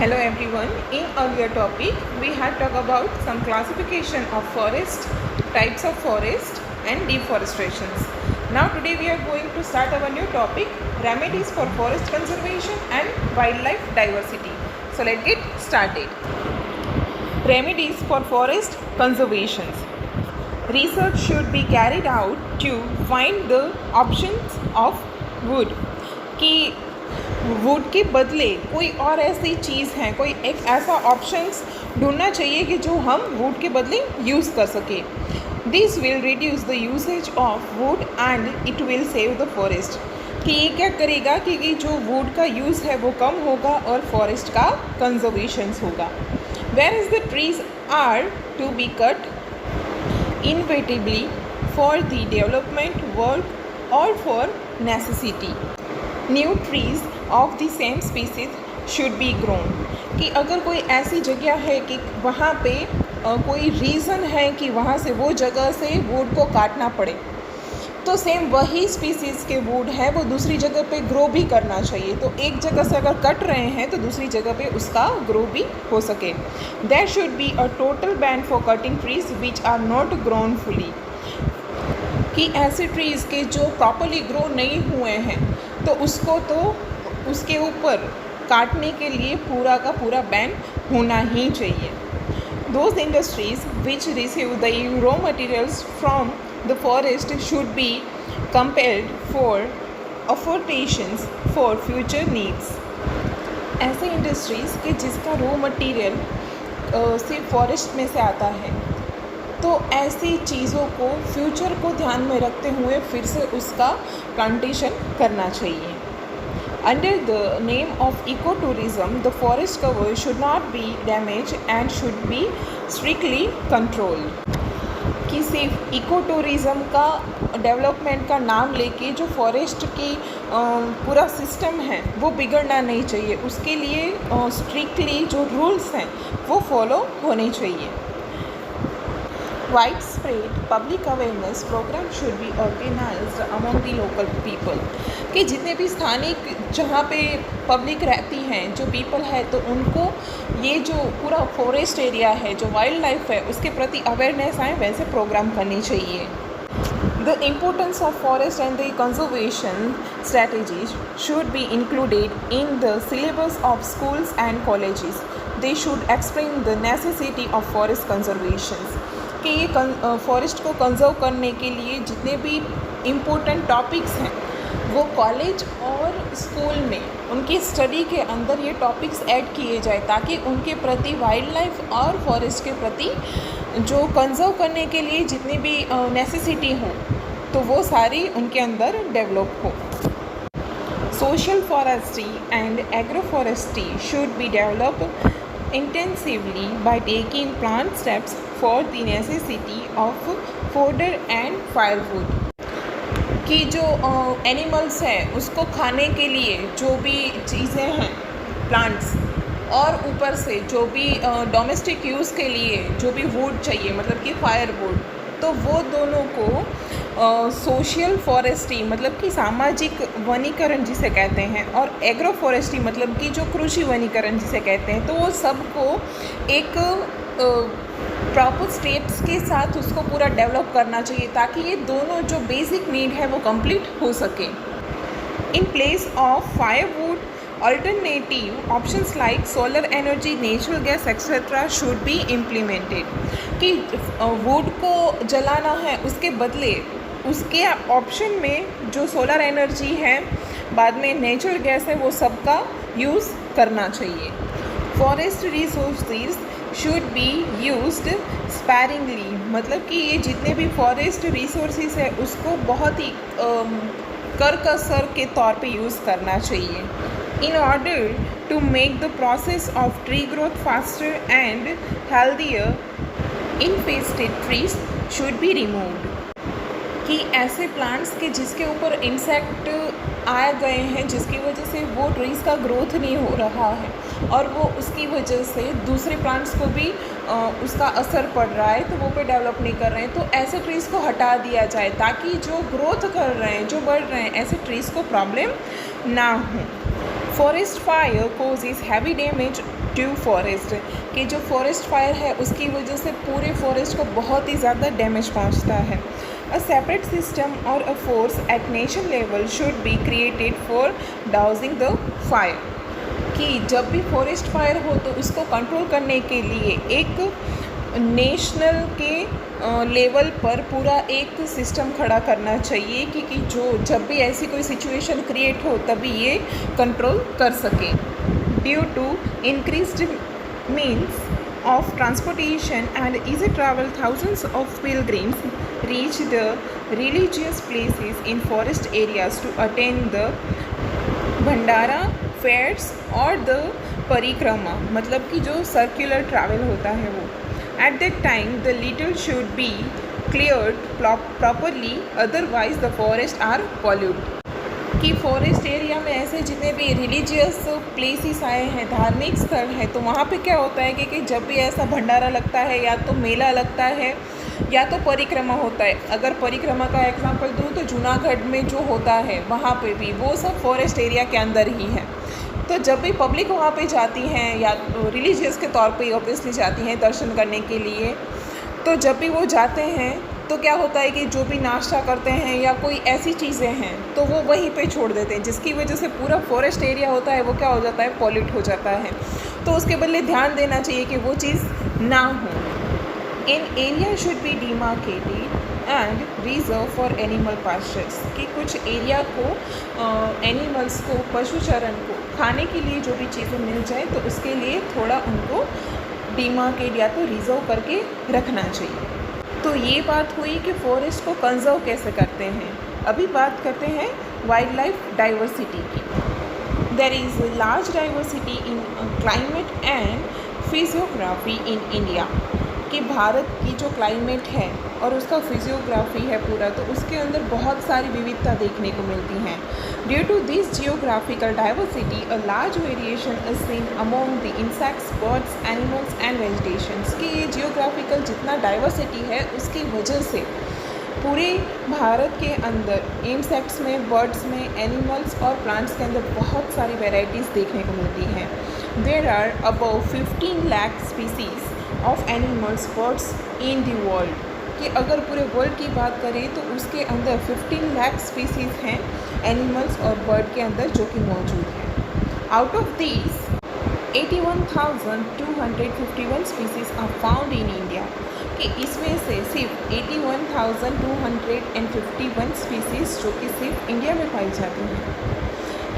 Hello everyone. In earlier topic, we had talked about some classification of forest, types of forest and deforestations. Now today we are going to start our new topic, remedies for forest conservation and wildlife diversity. So let's get started. Remedies for forest conservation. Research should be carried out to find the options of wood. कि would के बदले कोई और ऐसी चीज़ है, कोई एक ऐसा ऑप्शंस ढूंढना चाहिए कि जो हम वुड के बदले यूज़ कर सकें. This will reduce the usage of would and it will save the forest. कि ये क्या करेगा कि जो वुड का यूज़ है वो कम होगा और फॉरेस्ट का कंजर्वेशन होगा. Where is the trees are to be cut inevitably for the development work or for necessity. New trees of the same species should be grown. कि अगर कोई ऐसी जगह है कि वहाँ पे कोई रीज़न है कि वहाँ से वो जगह से वुड को काटना पड़े, तो सेम वही स्पीसीज़ के वुड है वो दूसरी जगह पे ग्रो भी करना चाहिए. तो एक जगह से अगर कट रहे हैं तो दूसरी जगह पे उसका ग्रो भी हो सके. There should be a total ban for cutting trees which are not grown fully. कि ऐसे ट्रीज़ के जो प्रॉपरली ग्रो नहीं हुए हैं तो उसको तो उसके ऊपर काटने के लिए पूरा का पूरा बैन होना ही चाहिए. Those industries which receive the raw materials from the forest should be compelled for afforestations for future needs. ऐसे इंडस्ट्रीज़ के जिसका रॉ मटेरियल सिर्फ फॉरेस्ट में से आता है, तो ऐसी चीज़ों को फ्यूचर को ध्यान में रखते हुए फिर से उसका प्लांटेशन करना चाहिए. Under the name of eco tourism the forest cover should not be damage and should be strictly controlled. कि सिर्फ इको टूरिज़्म का डेवलपमेंट का नाम लेके जो फॉरेस्ट की पूरा सिस्टम है वो बिगड़ना नहीं चाहिए. उसके लिए स्ट्रिक्टली जो रूल्स हैं वो फॉलो होने चाहिए. Widespread public awareness program should be organized among the local people. कि जितने भी स्थानिक जहाँ पे पब्लिक रहती हैं, जो पीपल है, तो उनको ये जो पूरा फॉरेस्ट एरिया है, जो वाइल्ड लाइफ है, उसके प्रति अवेयरनेस आए वैसे प्रोग्राम करने चाहिए. The importance of forest and the conservation strategies should be included in the syllabus of schools and colleges. They should explain the necessity of forest conservation. कि ये फॉरेस्ट को कंजर्व करने के लिए जितने भी इम्पोर्टेंट टॉपिक्स हैं वो कॉलेज और स्कूल में उनकी स्टडी के अंदर ये टॉपिक्स ऐड किए जाए, ताकि उनके प्रति वाइल्ड लाइफ और फॉरेस्ट के प्रति जो कंजर्व करने के लिए जितनी भी नेसेसिटी हो तो वो सारी उनके अंदर डेवलप हो. Social forestry and agroforestry should be develop intensively by taking plant steps for the necessity of fodder and firewood. कि जो एनिमल्स हैं उसको खाने के लिए जो भी चीज़ें हैं प्लांट्स, और ऊपर से जो भी डोमेस्टिक यूज़ के लिए जो भी वुड चाहिए, मतलब कि फायरवुड, तो वो दोनों को सोशल फॉरेस्ट्री मतलब कि सामाजिक वनीकरण जिसे कहते हैं, और एग्रो फॉरेस्ट्री मतलब कि जो कृषि वनीकरण जिसे कहते हैं, तो वो सबको एक प्रॉपर स्टेप्स के साथ उसको पूरा डेवलप करना चाहिए ताकि ये दोनों जो बेसिक नीड है वो कंप्लीट हो सके. In place of firewood alternative options like solar energy, natural gas etcetera should be implemented. कि वुड को जलाना है उसके बदले उसके ऑप्शन में जो सोलर एनर्जी है, बाद में नेचुरल गैस है, वो सबका यूज़ करना चाहिए. Forest resources should be used sparingly. मतलब कि ये जितने भी फॉरेस्ट रिसोर्सेज है उसको बहुत ही करकसर के तौर पे यूज़ करना चाहिए. In order to make the process of tree growth faster and healthier, infested trees should be removed. कि ऐसे प्लांट्स के जिसके ऊपर इंसेक्ट आ गए हैं जिसकी वजह से वो ट्रीज़ का ग्रोथ नहीं हो रहा है और वो उसकी वजह से दूसरे प्लांट्स को भी उसका असर पड़ रहा है, तो वो पे डेवलप नहीं कर रहे हैं, तो ऐसे ट्रीज़ को हटा दिया जाए ताकि जो ग्रोथ कर रहे हैं, जो बढ़ रहे हैं, ऐसे ट्रीज़ को प्रॉब्लम ना हो. Forest fire causes heavy damage to forest, कि जो फॉरेस्ट फायर है उसकी वजह से पूरे फॉरेस्ट को बहुत ही ज़्यादा डैमेज पहुंचता है। अ सेपरेट सिस्टम और a force at nation level should be created for dowsing the fire, कि जब भी फॉरेस्ट फायर हो तो उसको कंट्रोल करने के लिए एक नेशनल के लेवल पर पूरा एक सिस्टम खड़ा करना चाहिए, कि जो जब भी ऐसी कोई सिचुएशन क्रिएट हो तभी ये कंट्रोल कर सके। Due to increased means of transportation and easy travel, thousands of pilgrims reach the religious places in forest areas to attend the bhandara fairs और द परिक्रमा, मतलब कि जो सर्कुलर ट्रैवल होता है वो। At that time the little should be cleared properly, otherwise the forest are pollute, कि forest area में ऐसे जितने भी रिलीजियस प्लेसेस आए हैं, धार्मिक स्थल है, तो वहाँ पे क्या होता है कि जब भी ऐसा भंडारा लगता है या तो मेला लगता है या तो परिक्रमा होता है। अगर परिक्रमा का एग्जांपल दूँ तो जूनागढ़ में जो होता है वहाँ पे भी वो सब फॉरेस्ट एरिया के अंदर ही है। तो जब भी पब्लिक वहाँ पे जाती हैं या तो रिलीजियस के तौर पे ऑब्वियसली जाती हैं दर्शन करने के लिए, तो जब भी वो जाते हैं तो क्या होता है कि जो भी नाश्ता करते हैं या कोई ऐसी चीज़ें हैं तो वो वहीं पे छोड़ देते हैं, जिसकी वजह से पूरा फॉरेस्ट एरिया होता है वो क्या हो जाता है, पॉल्यूट हो जाता है। तो उसके बदले ध्यान देना चाहिए कि वो चीज़ ना हो। In area should be demarcated and reserve for animal pastures, कि कुछ एरिया को एनिमल्स को, पशुचरण को खाने के लिए जो भी चीज़ें मिल जाए तो उसके लिए थोड़ा उनको डिमार्केट या तो रिजर्व करके रखना चाहिए। तो ये बात हुई कि फॉरेस्ट को कंजर्व कैसे करते हैं। अभी बात करते हैं वाइल्ड लाइफ डाइवर्सिटी की। There is large diversity in climate and physiography in India, कि भारत की जो क्लाइमेट है और उसका फिजियोग्राफी है पूरा, तो उसके अंदर बहुत सारी विविधता देखने को मिलती हैं। Due to this geographical diversity a large variation is seen among the insects, birds, animals and vegetations, कि ये जियोग्राफिकल जितना डाइवर्सिटी है उसकी वजह से पूरे भारत के अंदर इंसेक्ट्स में, बर्ड्स में, एनिमल्स और प्लांट्स के अंदर बहुत सारी वेराइटीज़ देखने को मिलती हैं। There are above 15 lakh species of animals, birds in the world, कि अगर पूरे वर्ल्ड की बात करें तो उसके अंदर 15 लाख स्पीसीज़ हैं एनिमल्स और बर्ड के अंदर जो कि मौजूद हैं। Out of these 81,251 species are found in India, कि इसमें से सिर्फ 81,251 स्पीसीज़ जो कि सिर्फ इंडिया में पाई जाती हैं।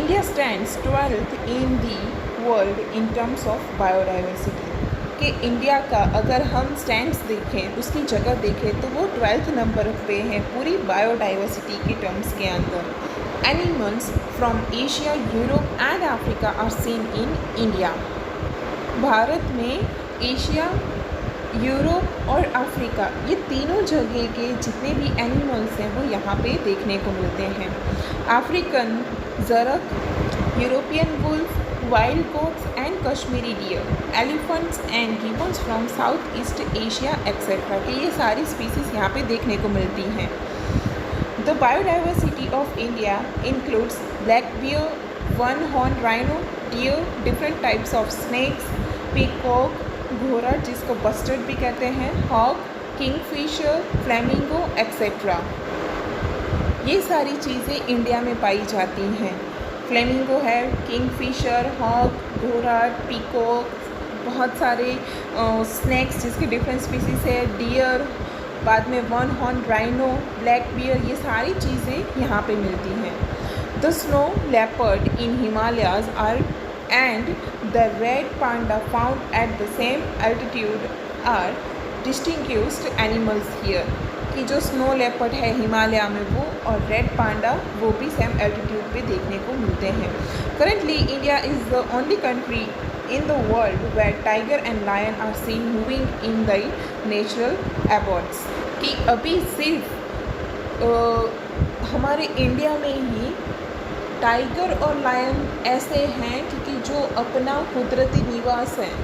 India stands 12th in the world in terms of biodiversity, कि इंडिया का अगर हम स्टैंड्स देखें, उसकी जगह देखें तो वो 12th नंबर पे है पूरी बायोडाइवर्सिटी के टर्म्स के अंदर। Animals from Asia, Europe and Africa are seen in India, Bharat में एशिया, यूरोप और अफ्रीका ये तीनों जगह के जितने भी एनिमल्स हैं वो यहाँ पे देखने को मिलते हैं। अफ्रीकन ज़रक, European wolf, wild goats and Kashmiri deer, elephants and gibbons from South East Asia etc. कि ये सारी स्पीसीज़ यहाँ पे देखने को मिलती हैं। The biodiversity of India includes black bear, one-horned rhino, deer, different types of snakes, peacock, घोड़ा जिसको बस्टर्ड भी कहते हैं, hawk, kingfisher, flamingo etc. ये सारी चीज़ें इंडिया में पाई जाती हैं। फ्लेमिंगो है, किंगफिशर, हॉक, घोड़ा, पीकॉक, बहुत सारे स्नैक्स जिसके डिफरेंट स्पीसीज़ है, डियर, बाद में one horn rhino, black bear, ये सारी चीज़ें यहाँ पे मिलती हैं। The snow leopard in Himalayas are and the red panda found at the same altitude are distinguished animals here, कि जो स्नो लेपर्ड है हिमालय में वो और रेड पांडा वो भी सेम एल्टीट्यूड पे देखने को मिलते हैं। Currently India is the only country in the world where tiger and lion are seen moving in the natural habitats, कि अभी सिर्फ हमारे इंडिया में ही टाइगर और लायन ऐसे हैं क्योंकि जो अपना कुदरती निवास है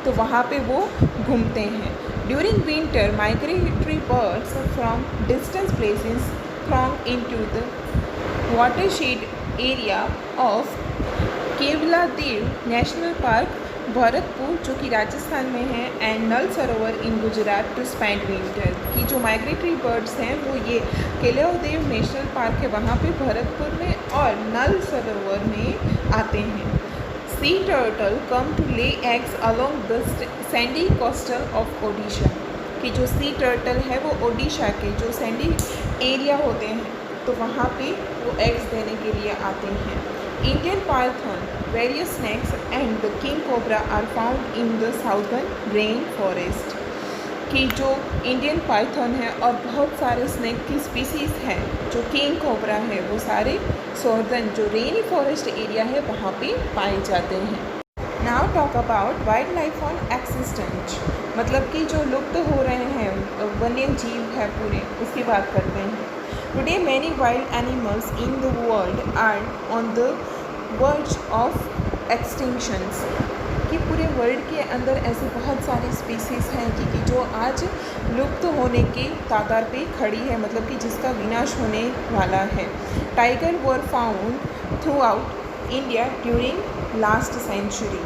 तो वहाँ पे वो घूमते हैं। During winter, migratory birds from distant places throng into the watershed area of Keoladeo national park Bharatpur जो कि राजस्थान में है and null Sarovar in Gujarat to spend winter की जो माइग्रेटरी बर्ड्स हैं वो ये केवलादेव नेशनल पार्क है वहाँ पे भरतपुर में और नल सरोवर में आते हैं। Sea turtle come to lay eggs along the sandy coastal of Odisha कि जो सी टर्टल है वो ओडिशा के जो सैंडी एरिया होते हैं तो वहाँ पे वो एग्स देने के लिए आते हैं। Indian python various snacks and the king cobra are found in the southern rain forest कि जो इंडियन पाइथन है और बहुत सारे स्नैक की स्पीसीज़ हैं जो किंग कोबरा है वो सारे सॉर्दर्न जो रेनी फॉरेस्ट एरिया है वहाँ पे पाए जाते हैं। Now talk about wild life on existence मतलब कि जो लुप्त हो रहे हैं वन्य जीव है पूरे उसकी बात करते हैं। Today many wild animals in the world are on the verge of extinctions कि पूरे वर्ल्ड के अंदर ऐसे बहुत सारी स्पीसीज़ हैं कि जो आज लुप्त होने के तादार पे खड़ी है मतलब कि जिसका विनाश होने वाला है। Tiger were found throughout India during last century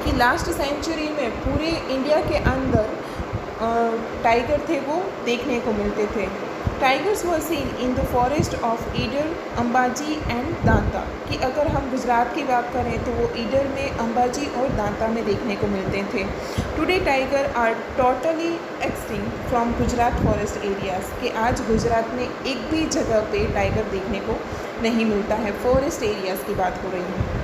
कि लास्ट सेंचुरी में पूरे इंडिया के अंदर टाइगर थे वो देखने को मिलते थे। Tigers were seen in the forest of Idar Ambaji and Danta कि अगर हम गुजरात की बात करें तो वो ईडर में अंबाजी और दांता में देखने को मिलते थे। Today tiger are totally extinct from Gujarat forest areas कि आज गुजरात में एक भी जगह पे टाइगर देखने को नहीं मिलता है। फॉरेस्ट एरियाज़ की बात हो रही है।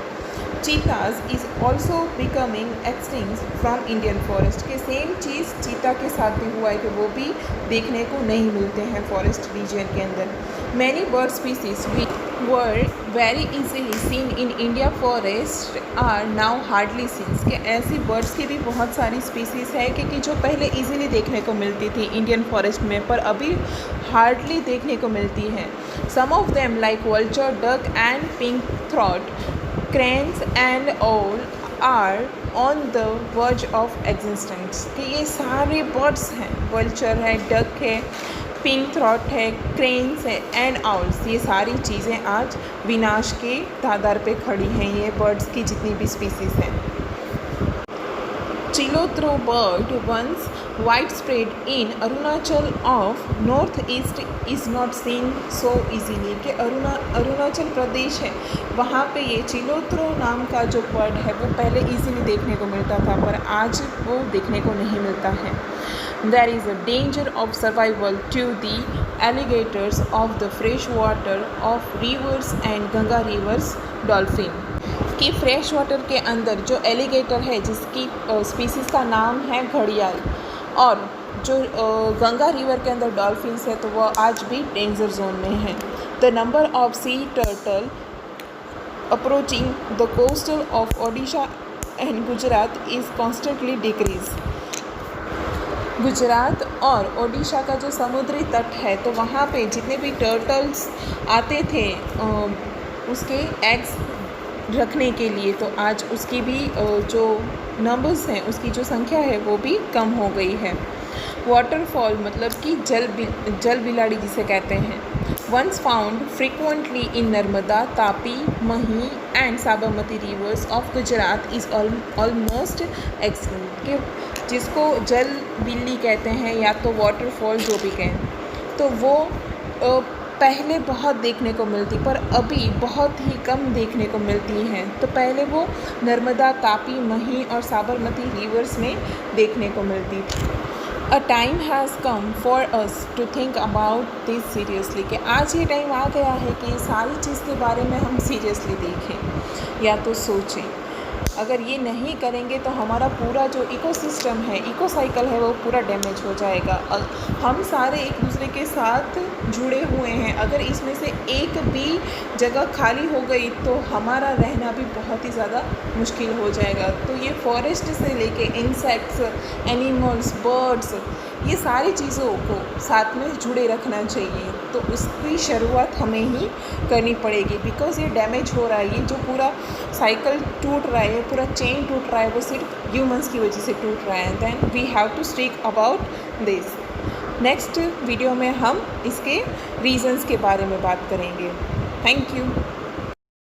Cheetahs is also becoming extinct from Indian forest के सेम चीज़ चीता के साथ भी हुआ है कि वो भी देखने को नहीं मिलते हैं फॉरेस्ट रीजन के अंदर। Many bird species which were very easily seen in India forest are now hardly seens कि ऐसी बर्ड्स की भी बहुत सारी स्पीसीज़ है कि जो पहले इजीली देखने को मिलती थी इंडियन फॉरेस्ट में पर अभी हार्डली देखने को मिलती हैं। Some of them like vulture duck and pink throat cranes and owl are on the verge of existence कि ये सारे बर्ड्स हैं वल्चर है डक है पिंक थ्रॉट है क्रेन्स है एंड आउल्स ये सारी चीज़ें आज विनाश के तादार पे खड़ी हैं ये बर्ड्स की जितनी भी स्पीसीज़ हैं। चिलोत्रो bird once widespread in Arunachal of northeast is not seen so easily कि अरुणाचल प्रदेश है वहाँ पे ये चिलोत्रो नाम का जो बर्ड है वो पहले इजीली देखने को मिलता था पर आज वो देखने को नहीं मिलता है। There is a danger of survival to the alligators of the fresh water of rivers and Ganga rivers dolphin कि फ्रेश वाटर के अंदर जो एलिगेटर है जिसकी स्पीसीज़ का नाम है घड़ियाल और जो गंगा रिवर के अंदर डॉल्फिन्स है तो वह आज भी डेंजर जोन में है। The number of sea turtle approaching the coastal of Odisha and Gujarat is constantly decrease. Gujarat और ओडिशा का जो समुद्री तट है तो वहाँ पे जितने भी टर्टल्स आते थे उसके एग्स रखने के लिए तो आज उसकी भी जो नंबर्स हैं उसकी जो संख्या है वो भी कम हो गई है। वाटरफॉल मतलब कि जल बिलाड़ी जिसे कहते हैं once found frequently in Narmada Tapi Mahi and Sabarmati rivers of Gujarat is almost extinct कि जिसको जल बिल्ली कहते हैं या तो वाटरफॉल जो भी कहें तो वो पहले बहुत देखने को मिलती पर अभी बहुत ही कम देखने को मिलती हैं। तो पहले वो नर्मदा तापी मही और साबरमती रिवर्स में देखने को मिलती थी। A time has come for us to think about this seriously कि आज ये टाइम आ गया है कि सारी चीज़ के बारे में हम सीरियसली देखें या तो सोचें। अगर ये नहीं करेंगे तो हमारा पूरा जो इकोसिस्टम है इको साइकिल है वो पूरा डैमेज हो जाएगा। हम सारे एक दूसरे के साथ जुड़े हुए हैं अगर इसमें से एक भी जगह खाली हो गई तो हमारा रहना भी बहुत ही ज़्यादा मुश्किल हो जाएगा। तो ये फॉरेस्ट से लेके इंसेक्ट्स एनिमल्स बर्ड्स ये सारी चीज़ों को साथ में जुड़े रखना चाहिए तो उसकी शुरुआत हमें ही करनी पड़ेगी बिकॉज़ ये डैमेज हो रहा है। ये जो पूरा साइकिल टूट रहा है पूरा चेन टूट रहा है वो सिर्फ ह्यूमंस की वजह से टूट रहा है। Then we have to speak about this. Next video में हम इसके रीज़न्स के बारे में बात करेंगे। Thank you.